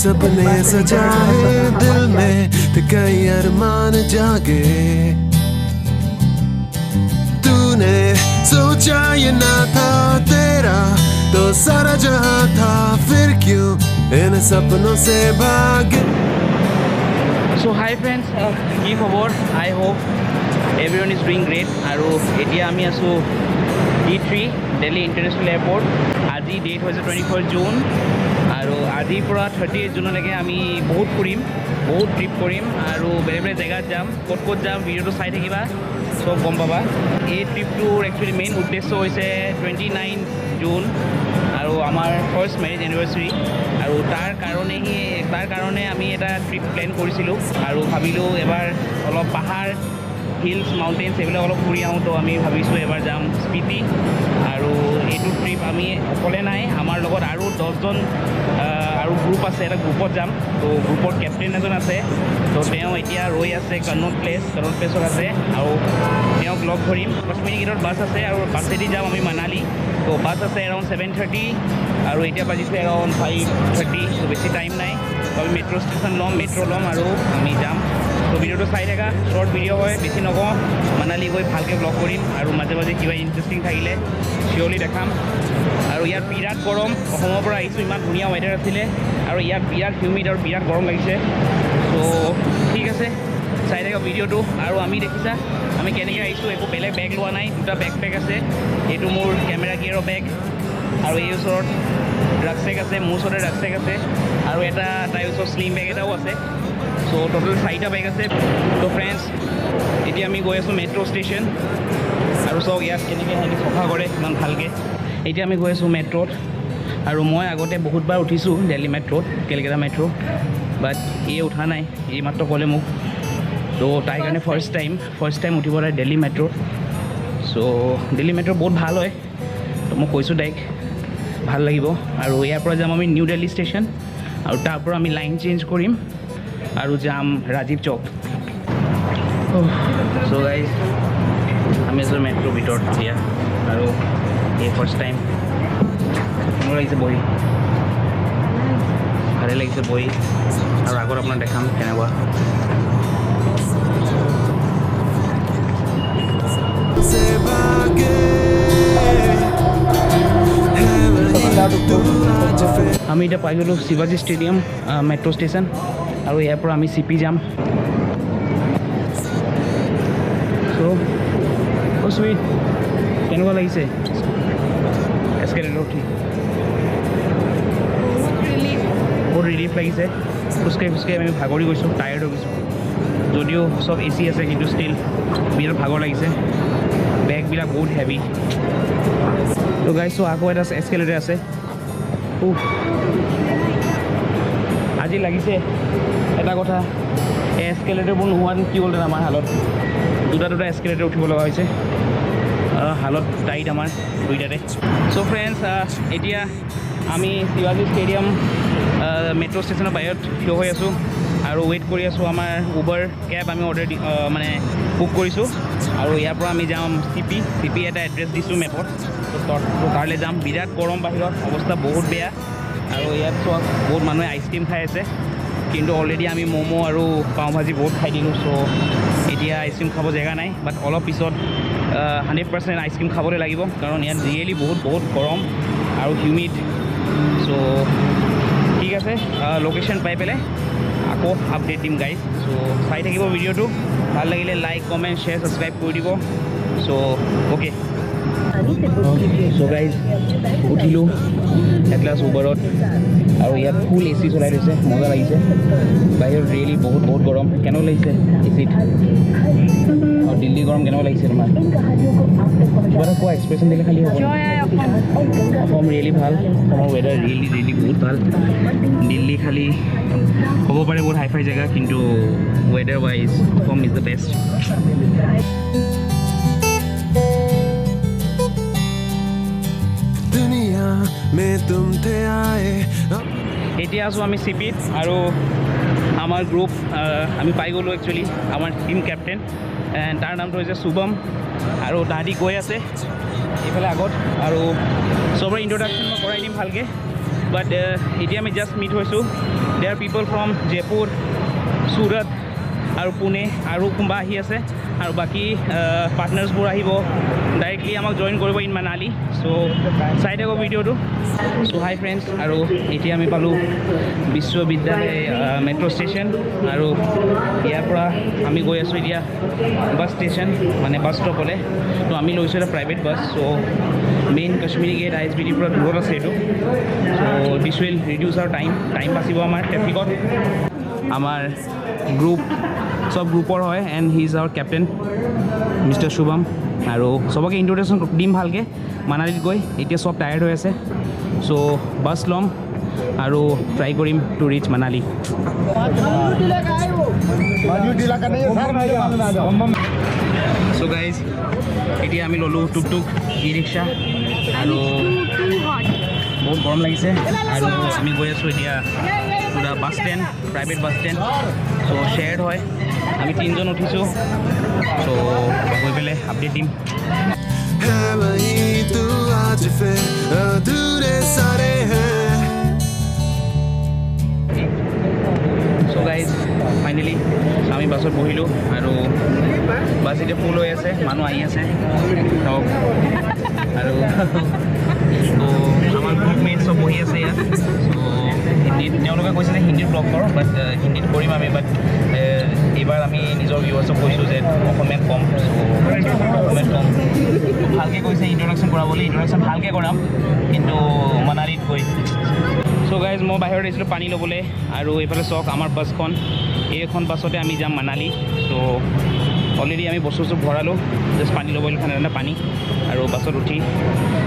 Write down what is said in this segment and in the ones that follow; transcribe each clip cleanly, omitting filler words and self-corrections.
सपने सजाए दिल में तो कई अरमान जागे तूने सोचा ये ना था तेरा तो सारा जहां था फिर क्यों इन सपनों से भागे So hi friends, কি খবৰ? I hope everyone is doing great. আৰু এতিয়া আমি আছো D3 দিল্লী ইণ্টাৰনেশ্যনেল এয়াৰপৰ্ট। আজি ডেট হৈছে 24 জুন আৰু আজিৰ পৰা 30 জুনলৈকে আমি বহুত ফুৰিম, বহুত ট্ৰিপ কৰিম আৰু বেলেগ বেলেগ জেগাত যাম। ক'ত ক'ত যাম ভিডিঅ'টো চাই থাকিবা, চব গম পাবা। এই ট্ৰিপটোৰ একচুৱেলি মেইন উদ্দেশ্য হৈছে 29 জুন আৰু আমাৰ ফাৰ্ষ্ট মেৰিজ এনিভাৰ্চাৰী আৰু তাৰ কাৰণে আমি এটা ট্ৰিপ প্লেন কৰিছিলোঁ আৰু ভাবিলোঁ এবাৰ অলপ পাহাৰ হিলছ মাউণ্টেইনছ এইবিলাক অলপ ফুৰি আহোঁ। তো আমি ভাবিছোঁ এবাৰ যাম স্পিতি আৰু এইটো ট্ৰিপ আমি অকলে নাই, আমাৰ লগত আৰু 10জন আৰু গ্ৰুপ আছে, এটা গ্ৰুপত যাম। তো গ্ৰুপৰ কেপ্টেইন এজন আছে, তো তেওঁ এতিয়া ৰৈ আছে কনট প্লেচত আছে আৰু তেওঁক লগ ধৰিম। 5 মিনিটত বাছ আছে আৰু বাছেদি যাম আমি মানালী। তো বাছ আছে এৰাউণ্ড 7:30 আৰু এতিয়া বাজিছে এৰাউণ্ড 5:30, তো বেছি টাইম নাই। তো আমি মেট্ৰ' ষ্টেচন মেট্ৰ' ল'ম আৰু আমি যাম। তো ভিডিঅ'টো চাই থাকা, শ্বৰ্ট ভিডিঅ' হয়, বেছি নকওঁ। মানালী গৈ ভালকৈ ব্লগ কৰিম আৰু মাজে মাজে কিবা ইণ্টাৰেষ্টিং থাকিলে চিয়ৰলি দেখাম। আৰু ইয়াত বিৰাট গৰম, অসমৰ পৰা আহিছোঁ, ইমান ধুনীয়া ৱেডাৰ আছিলে আৰু ইয়াত বিৰাট হিউমিড আৰু বিৰাট গৰম লাগিছে। তো ঠিক আছে, চাই থাকা ভিডিঅ'টো। আৰু আমি দেখিছা আমি কেনেকৈ আহিছোঁ, একো বেলেগ বেগ লোৱা নাই, 2টা বেকপেক আছে। এইটো মোৰ কেমেৰা গিয়াৰৰ বেগ আৰু এই ওচৰত ৰাকচেক আছে, মোৰ ওচৰতে ৰাকচেক আছে আৰু এটা তাইৰ ওচৰত স্লিম বেগ এটাও আছে। চ' টোটেল 4টা বেগ আছে। তো ফ্ৰেণ্ডছ, এতিয়া আমি গৈ আছোঁ মেট্ৰ' ষ্টেচন আৰু চাওক ইয়াত কেনেকৈ সিহঁতি চফা কৰে ইমান ভালকৈ। এতিয়া আমি গৈ আছোঁ মেট্ৰ'ত আৰু মই আগতে বহুতবাৰ উঠিছোঁ দিল্লী মেট্ৰ'ত, কেলকাতা মেট্ৰ', বাট এই উঠা নাই, এই মাত্ৰ ক'লে মোক। তো তাইৰ কাৰণে ফাৰ্ষ্ট টাইম উঠিব তাই দিল্লী মেট্ৰ'ত। চ' দিল্লী মেট্ৰ' বহুত ভাল হয়, তো মই কৈছোঁ তাইক ভাল লাগিব। আৰু ইয়াৰ পৰা যাম আমি নিউ দিল্লী ষ্টেচন আৰু তাৰ পৰা আমি লাইন চেঞ্জ কৰিম আৰু যাম ৰাজীৱ চৌক। চ' গাইজ আমি আছোঁ মেট্ৰ' ভিতৰত এতিয়া আৰু এই ফাৰ্ষ্ট টাইম কেনেকুৱা লাগিছে বহি? ভালেই লাগিছে বহি আৰু আগত আপোনাক দেখাম কেনেকুৱা। আমি এতিয়া পাই গ'লোঁ শিৱাজী ষ্টেডিয়াম মেট্ৰ' ষ্টেচন আৰু ইয়াৰ পৰা আমি CP যাম। চ' চুইট কেনেকুৱা লাগিছে এস্কেলেটৰ উঠি? বহুত ৰিলিফ লাগিছে। খোজকাঢ়ি আমি ভাগৰি গৈছোঁ, টায়াৰ্ড হৈ গৈছোঁ। যদিও চব AC আছে কিন্তু ষ্টিল বিৰাট ভাগৰ লাগিছে, বেগবিলাক বহুত হেভি। তো গাইছ আকৌ এটা এস্কেলেটৰ আছে। আজি লাগিছে এটা কথা, এই এস্কেলেটৰবোৰ নোহোৱা কি হ'ল আমাৰ হালত। 2টা এস্কেলেটৰ উঠিব লগা হৈছে, হালত টাইট আমাৰ দুইটাতে। চ' ফ্ৰেণ্ডছ, এতিয়া আমি শিৱাজী ষ্টেডিয়াম মেট্ৰ' ষ্টেচনৰ বাহিৰত থিয় হৈ আছোঁ আৰু ৱেইট কৰি আছোঁ আমাৰ উবাৰ কেব আমি বুক কৰিছোঁ আৰু ইয়াৰ পৰা আমি যাম CP এটা এড্ৰেছ দিছোঁ মেপত। তো তালৈ যাম। বিৰাট গৰম বাহিৰত, অৱস্থা বহুত বেয়া আৰু ইয়াত চোৱা বহুত মানুহে আইচক্ৰীম খাই আছে, কিন্তু অলৰেডি আমি ম'ম' আৰু পাও ভাজি বহুত খাই দিলোঁ। চ' এতিয়া আইচক্ৰীম খাব জেগা নাই, বাট অলপ পিছত 100% আইচক্ৰীম খাবলৈ লাগিব, কাৰণ ইয়াত ৰিয়েলি বহুত গৰম আৰু হিউমিড। চ' ঠিক আছে, লোকেশ্যন পাই পেলাই আকৌ আপডেট দিম গাইজ। চ' চাই থাকিব ভিডিঅ'টো, ভাল লাগিলে লাইক কমেণ্ট শ্বেয়াৰ ছাবস্ক্ৰাইব কৰি দিব। চ' অ'কে। চ' গাইজ উঠিলোঁ এটলাছ উবাৰত আৰু ইয়াত ফুল AC চলাই থৈছে, মজা লাগিছে। বাহিৰত ৰিয়েলি বহুত গৰম। কেনেকুৱা লাগিছে ACত? আৰু দিল্লী গৰম কেনেকুৱা লাগিছে তোমাৰ? কিবা এটা কোৱা, এক্সপ্ৰেশ্যন দিলে খালি হ'ব। অসম ৰিয়েলি ভাল, অসমৰ ৱেডাৰ ৰিয়েলি বহুত ভাল। দিল্লী খালি হ'ব পাৰে বহুত হাই ফাই জেগা, কিন্তু weather wise Assam is the best. এতিয়া আছোঁ আমি CPত আৰু আমাৰ গ্ৰুপ আমি পাই গ'লোঁ একচুৱেলি আমাৰ টিম কেপ্টেইন, তাৰ নামটো হৈছে শুভম আৰু তাহাঁতি গৈ আছে এইফালে আগত আৰু চবৰে ইণ্ট্ৰডাকশ্যন মই কৰাই দিম ভালকৈ। বাট এতিয়া আমি জাষ্ট মিট হৈছোঁ দে R people from Jaipur Surat আৰু পুনে আৰু কোনোবা আহি আছে আৰু বাকী পাৰ্টনাৰ্ছবোৰ আহিব ডাইৰেক্টলি আমাক জইন কৰিব ইন মানালী চ' চাই থাকক ভিডিঅ'টো চ' হাই ফ্ৰেণ্ডছ আৰু এতিয়া আমি পালোঁ বিশ্ববিদ্যালয় মেট্ৰ' ষ্টেচন আৰু ইয়াৰ পৰা আমি গৈ আছোঁ এতিয়া বাছ ষ্টেচন মানে বাছ ষ্টপলৈ ত' আমি লৈছোঁ এটা private bus so' main Kashmiri gate ISBTৰ পৰা দূৰত আছে এইটো so' this will reduce our time বাচিব আমাৰ ট্ৰেফিকত আমাৰ গ্ৰুপ সব গ্ৰুপৰ হয় and he is our captain mister Shubham আৰু চবকে ইণ্ট্ৰডাকশ্যন দিম ভালকৈ মানালীত গৈ এতিয়া চব টায়াৰ্ড হৈ আছে চ' বাছ ল'ম আৰু ট্ৰাই কৰিম টু ৰিচ মানালী চ' গাইজ এতিয়া আমি ল'লোঁ টুকটুক ই ৰিক্সা আৰু বহুত গৰম লাগিছে আৰু আমি গৈ আছোঁ এতিয়া পুৰা bus stand private bus stand so' shared হয় আমি তিনিজন উঠিছোঁ চ' গৈ পেলাই আপডেট দিম है वही तू आज फिर अधूरे सारे हैं চ' গাইজ ফাইনেলি আমি বাছত বহিলোঁ আৰু বাছ এতিয়া ফুল হৈ আছে মানুহ আহি আছে ধৰক আৰু ত' আমাৰ গ্ৰুপমেট চব বহি আছে ইয়াত চ' হিন্দীত তেওঁলোকে কৈছে যে হিন্দীত ব্লগ কৰ বাট হিন্দীত কৰিম আমি বাট এইবাৰ আমি নিজৰ ভিউৱাৰ্ছক কৈছোঁ যে অসমীয়াত ক'ম অসমীয়াত ক'ম ভালকৈ কৈছে ইণ্ট্ৰডাকশ্যন কৰাবলৈ ইণ্ট্ৰডাকশ্যন ভালকৈ কৰাম কিন্তু মানালীত গৈ চ' গাইজ মই বাহিৰত আহিছিলোঁ পানী ল'বলৈ আৰু এইফালে চাওক আমাৰ বাছখন এইখন বাছতে আমি যাম মানালী চ' অলৰেডি আমি বস্তু ভৰালোঁ জাষ্ট পানী ল'বলৈ ঠাণ্ডা পানী আৰু বাছত উঠি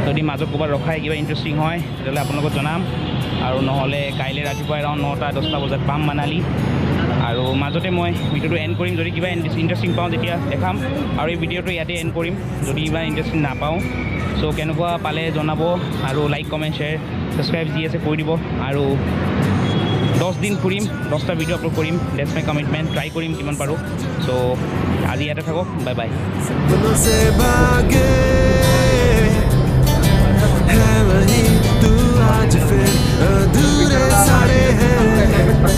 যদি মাজত ক'ৰবাত ৰখাই কিবা ইণ্টাৰেষ্টিং হয় তেতিয়াহ'লে আপোনালোকক জনাম আৰু নহ'লে কাইলৈ ৰাতিপুৱা এৰাউণ্ড 9-10 বজাত পাম মানালী আৰু মাজতে মই ভিডিঅ'টো এণ্ড কৰিম যদি কিবা ইণ্টাৰেষ্টিং পাওঁ তেতিয়া দেখাম আৰু এই ভিডিঅ'টো ইয়াতে এণ্ড কৰিম যদি কিবা ইণ্টাৰেষ্টিং নাপাওঁ চ' কেনেকুৱা পালে জনাব আৰু লাইক কমেণ্ট শ্বেয়াৰ ছাবস্ক্ৰাইব যি আছে কৰি দিব আৰু 10 দিন ফুৰিম 10টা ভিডিঅ' আপলোড কৰিম ডেটছ মাই কমিটমেণ্ট ট্ৰাই কৰিম কিমান পাৰোঁ চ' আজি ইয়াতে থাকক বাই বাই सपनों से भागे है वही तू आज फिर अधूरे सारे हैं